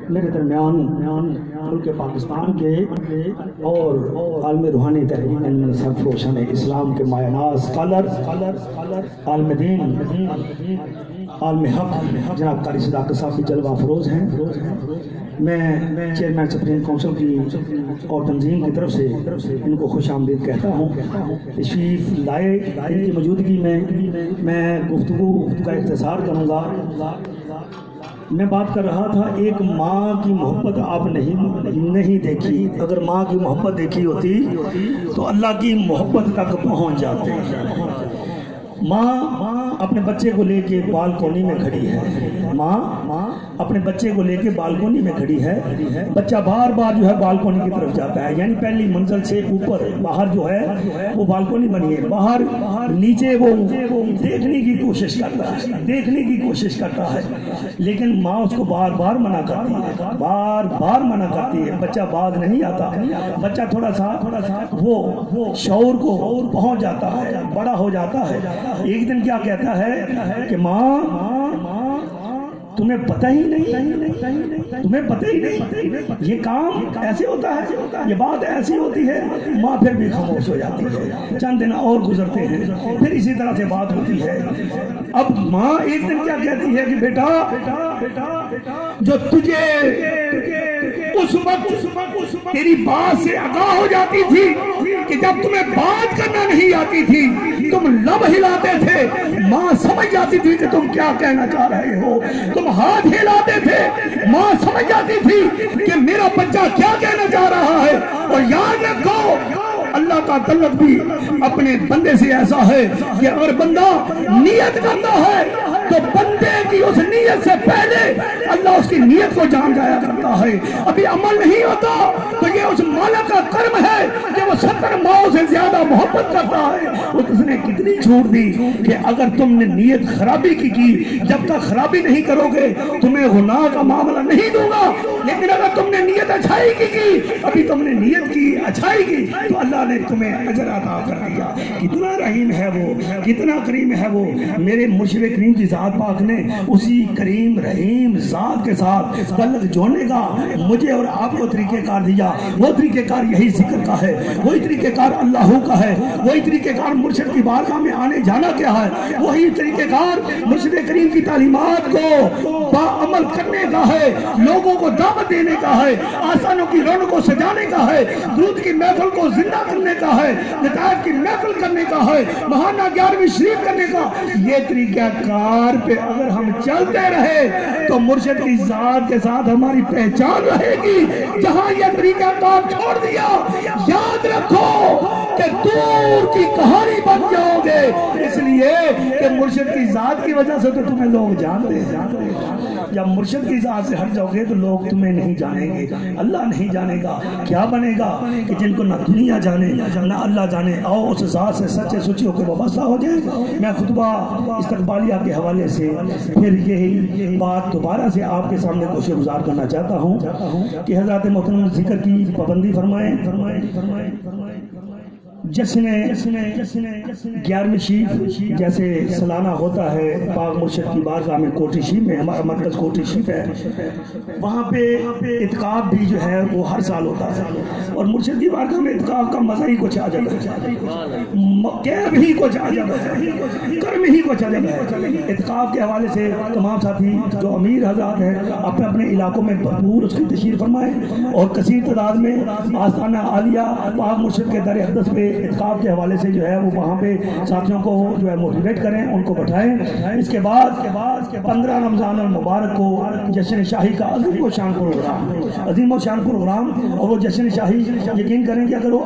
میرے درمیان ملک پاکستان کے اور عالم روحانی تحریک سرفروشان اسلام کے مایہ ناز اسکالر عالم دین عالم حق جناب قاری صداقت صاحب بھی جلوہ افروز ہیں. میں چیئرمین سپریم کونسل کی اور تنظیم کی طرف سے ان کو خوش آمدید کہتا ہوں. تشریف لائے ان کی موجودگی میں گفتگو کا اختصار کروں گا. میں بات کر رہا تھا ایک ماں کی محبت آپ نہیں دیکھی. اگر ماں کی محبت دیکھی ہوتی تو اللہ کی محبت تک پہنچ جاتے. ماں اپنے بچے کو لے کے بالکونی میں کھڑی ہے. ماں اپنے بچے کو لے کے بالکونی میں کھڑی ہے. بچہ بار بار جو ہے بالکونی کی طرف جاتا ہے, یعنی پہلی منزل سے اوپر باہر جو ہے وہ بالکونی بنی ہے, باہر نیچے وہ دیکھنے کی کوشش کرتا ہے لیکن ماں اس کو بار بار منع کرتی ہے. بچہ باز نہیں آتا. بچہ تھوڑا سا وہ شعور کو پہنچ جاتا ہے, بڑا ہو جاتا ہے. ایک دن کیا کہتا ہے کہ ماں تمہیں پتہ ہی نہیں یہ کام ایسے ہوتا ہے, یہ بات ایسی ہوتی ہے. ماں پھر بھی خاموش ہو جاتی ہے. چند دن اور گزرتے ہیں, پھر اسی طرح سے بات ہوتی ہے. اب ماں ایک دن کیا کہتی ہے کہ بیٹا جو تجھے اس وقت تیری بات سے آگاہ ہو جاتی تھی کہ جب تمہیں بات کرنا نہیں آتی تھی تم لب ہلاتے تھے, ماں سمجھ جاتی تھی کہ تم کیا کہنا چاہ رہے ہو. تم ہاتھ ہلاتے تھے, ماں سمجھ جاتی تھی کہ میرا بچہ کیا کہنا چاہ رہا ہے. اور یاد رکھو اللہ کا تعلق بھی اپنے بندے سے ایسا ہے کہ اگر بندہ نیت کرتا ہے تو بندے کی اس نیت سے پہلے اللہ اس کی نیت کو جان جایا کرتا ہے. ابھی عمل نہیں ہوتا تو یہ اس مالک کا کرم ہے کہ وہ 70 ماؤں سے زیادہ محبت کرتا ہے. اس نے کتنی چھوٹ دی کہ اگر تم نے نیت خرابی کی جب تک خرابی نہیں کرو گے تمہیں گناہ کا معاملہ نہیں دوں گا, لیکن اگر تم نے نیت اچھائی کی ابھی تم نے نیت کی اچھائی کی تو اللہ نے تمہیں اجر عطا کر دیا. کتنا رحیم ہے وہ, کتنا کریم ہے وہ. میرے مرشد کریم کی ذات پاک نے اسی کریم رحیم ذات کے ساتھ تعلق جوڑنے کا مجھے اور آپ کو طریقہ کار دیا. وہ طریقہ کار یہی ذکر کا ہے, وہی طریقہ کار اللہ کا ہے, وہی طریقہ کار مرشد کی بارگاہ میں آنے جانا کیا ہے, وہی طریقہ کار مرشد کریم کی تعلیمات کو عمل کرنے کا ہے, لوگوں کو دعوت دینے کا ہے, آسانوں کی رونق کو سجانے کا ہے, درود کی محفل کو زندہ کرنے کا ہے, نتائج کی محفل کرنے کا ہے, ماہانہ 11ویں شریف کرنے کا. یہ طریقہ کار پہ اگر ہم چلتے رہے تو مرشد کی ذات کے ساتھ ہماری پہچان رہے گی. جہاں یہ طریقہ کار چھوڑ دیا یاد رکھو کہ دور کی کہانی بن جاؤ گے, اس لیے کہ مرشد کی ذات کی وجہ سے تو تمہیں لوگ جانتے ہیں. جب مرشد کی ذات سے ہٹ جاؤ گے تو لوگ تمہیں نہیں جانیں گے, اللہ نہیں جانے گا. کیا بنے گا کہ جن کو نہ دنیا جانے نہ اللہ جانے, آؤ اس ذات سے سچے سچی ہو کے وابستہ ہو جائیں. میں خطبہ استقبالیہ کے حوالے سے پھر یہی بات دوبارہ سے آپ کے سامنے کوشش گزار کرنا چاہتا ہوں کہ حضرات محترم ذکر کی پابندی فرمائیں. جشن 11ویں شریف جیسے سالانہ ہوتا ہے پاک مرشد کی بارگاہ میں کوٹھی شریف میں, ہمارا مرکز کوٹھی شریف ہے, وہاں پہ اعتکاف بھی جو ہے وہ ہر سال ہوتا ہے. اور مرشد کی بارگاہ میں اعتکاف کا مزہ ہی کچھ عجب ہے, کیف ہی کچھ عجب ہے, کرم ہی کچھ عجب ہے. اعتکاف کے حوالے سے تمام ساتھی جو امیر حضرات ہیں اپنے اپنے علاقوں میں بھرپور اس کی تشریف فرمائیں اور کثیر تعداد میں آستانہ عالیہ پاک مرشد کے در اقدس پہ اعتکاف کے حوالے سے جو ہے وہ وہاں پہ ساتھیوں کو جو ہے موٹیویٹ کریں, ان کو بٹھائیں. اس کے بعد 15 رمضان المبارک کو جشن شاہی کا عظیم و شان پروگرام, اور وہ جشن شاہی یقین کریں کہ اگر وہ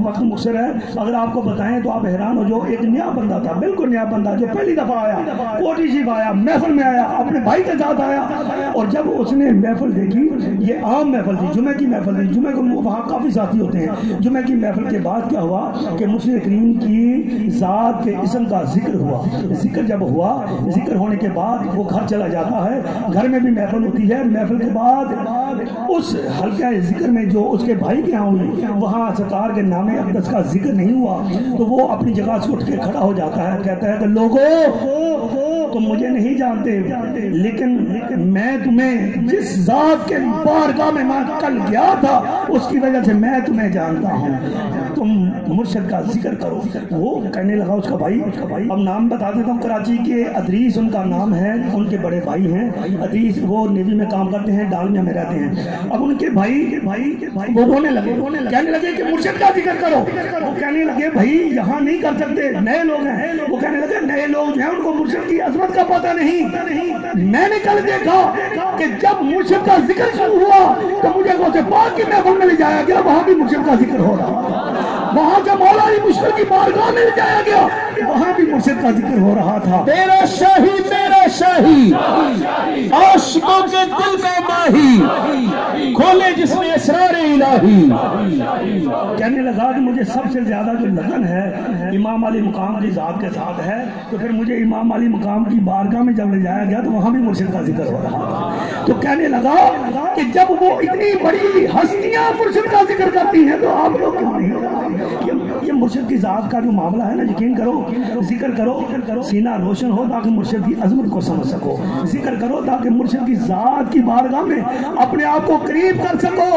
وقت مختصر ہے, اگر آپ کو بتائیں تو آپ حیران ہو. جو ایک نیا بندہ تھا, بالکل نیا بندہ, جو پہلی دفعہ آیا کوٹھی شریف آیا, محفل میں آیا, اپنے بھائی کے ساتھ آیا, اور جب اس نے محفل دیکھی, یہ عام محفل تھی, جمعہ کی محفل تھی, جمعہ کو وہاں کافی ساتھی ہوتے ہیں. جمعہ کی محفل کے بعد کیا ہوا کہ مرشد کریم کی ذات کے اسم کا ذکر ہوا. ذکر جب ہوا, ذکر ہونے کے بعد وہ گھر چلا جاتا ہے, گھر میں بھی محفل ہوتی ہے. محفل کے بعد اس حلقہ ذکر میں جو اس کے بھائی کے یہاں ہوئی, وہاں سرکار کے نام اقدس کا ذکر نہیں ہوا, تو وہ اپنی جگہ سے اٹھ کے کھڑا ہو جاتا ہے, کہتا ہے کہ لوگوں تم مجھے نہیں جانتے، لیکن میں تمہیں جس ذات کے بارگاہ میں کل گیا تھا اس کی وجہ سے میں تمہیں جانتا ہوں، تم مرشد کا ذکر کرو۔ وہ کہنے لگا اس کا بھائی، اب نام بتا دیتا ہوں، کراچی کے ادریس ان کا نام ہے، ان کے بڑے بھائی ہیں ادریس، وہ نیوی میں کام کرتے ہیں، ڈالمیا میں رہتے ہیں۔ اب ان کے بھائی وہ رونے لگے، کہنے لگے کہ مرشد کا ذکر کرو۔ وہ کہنے لگے بھائی یہاں نہیں کر سکتے، نئے لوگ ہیں۔ وہ کہنے لگے نئے لوگ جو ہیں ان کو مرشد کی عظمت کا پتہ نہیں۔ میں نے کل دیکھا کہ جب مرشد کا ذکر شروع ہوا تو مجھے غوث پاک کی محفل میں لے جایا گیا، وہاں بھی مرشد کا ذکر ہو رہا تھا۔ وہاں سے مولا علی مشکل کی بارگاہ میں لے جایا گیا، وہاں بھی مرشد کا ذکر ہو رہا تھا۔ تیرا شاہی میرا شاہی، عاشقوں کے دل کا ماہی، کھولے جس میں اسرار الہی۔ کہنے لگا کہ مجھے سب سے زیادہ جو لگن ہے امام علی مقام کی ذات کے ساتھ ہے، تو پھر مجھے امام علی مقام کی بارگاہ میں جب لے جایا گیا تو وہاں بھی مرشد کا ذکر ہو رہا تھا۔ تو کہنے لگا کہ جب وہ اتنی بڑی ہستیاں مرشد کا ذکر کرتی ہیں تو آپ لوگ کیوں نہیں؟ یہ مرشد کی ذات کا جو معاملہ ہے نا، یقین کرو، ذکر کرو، سینہ روشن ہو تاکہ مرشد کی عظمت کو سمجھ سکو، ذکر کرو تاکہ مرشد کی ذات کی بارگاہ میں اپنے آپ کو قریب کر سکو۔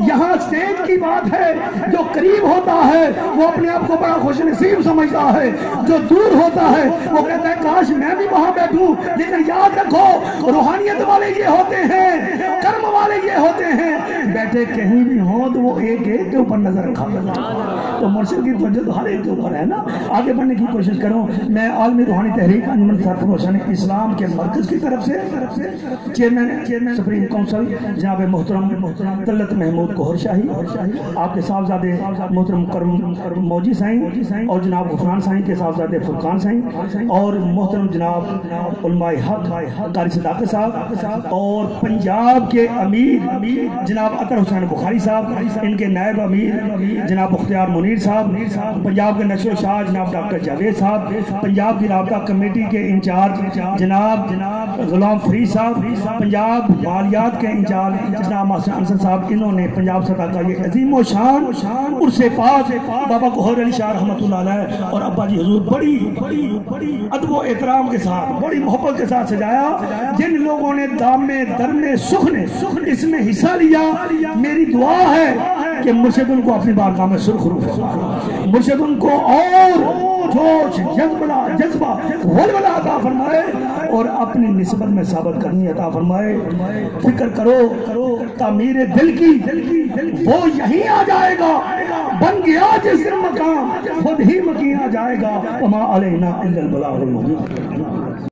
یہاں سیج کی بات ہے، جو قریب ہوتا ہے وہ اپنے آپ کو بڑا خوش نصیب سمجھتا ہے، جو دور ہوتا ہے وہ کہتا ہے کاش میں بھی وہاں بیٹھوں۔ لیکن یاد رکھو روحانیت والے یہ ہوتے ہیں، کرم والے یہ ہوتے ہیں، بیٹھے کہیں بھی ہوں تو وہ ایک ایک کے اوپر نظر رکھا کرتے ہیں۔ تو مرشد کی توجہ تو ہر ایک کے اوپر ہے نا۔ آگے بڑھنے کی کوشش کرو۔ میں عالمی روحانی تحریک انجمن سرفروشان اسلام کے مرکز کی طرف سے چیئرمین سپریم کونسل جناب محترم طلعت محمود گوہر شاہی، آپ کے صاحبزادے محترم کرم موجی سائیں اور جناب غفران سائیں کے صاحبزادے فرقان سائیں، اور محترم جناب علماء حق قاری صداقت صاحب، اور پنجاب کے امیر جناب اطہر حسین بخاری صاحب، ان کے نائب امیر جناب اختیار منیر صاحب، پنجاب کے نشر و شاہ جناب ڈاکٹر جاوید صاحب، پنجاب کی رابطہ کمیٹی کے انچارج جناب غلام فرید صاحب، پنجاب مالیات کے انچارج جناب محسن انصر صاحب، انہوں نے پنجاب سطح کا یہ عظیم و شان عرص پاک بابا گوہر علی شاہ رحمۃ اللہ علیہ اور ابا جی حضور بڑی ادب و احترام کے ساتھ، بڑی محبت کے ساتھ سجایا۔ جن لوگوں نے دامے درمے سخن اس میں حصہ لیا، میری دعا ہے کہ مرشد ان کو اپنی بارگاہ میں سرخ روح فرمائے، مرشد ان کو اور جوش جذبہ ولولہ عطا فرمائے اور اپنی نسبت میں ثابت کرنی عطا فرمائے۔ فکر کرو تعمیر دل کی وہ یہیں آ جائے گا، بن گیا جس دن مقام خود ہی مکین آ جائے گا۔ وما علینا الا البلاغ المبین۔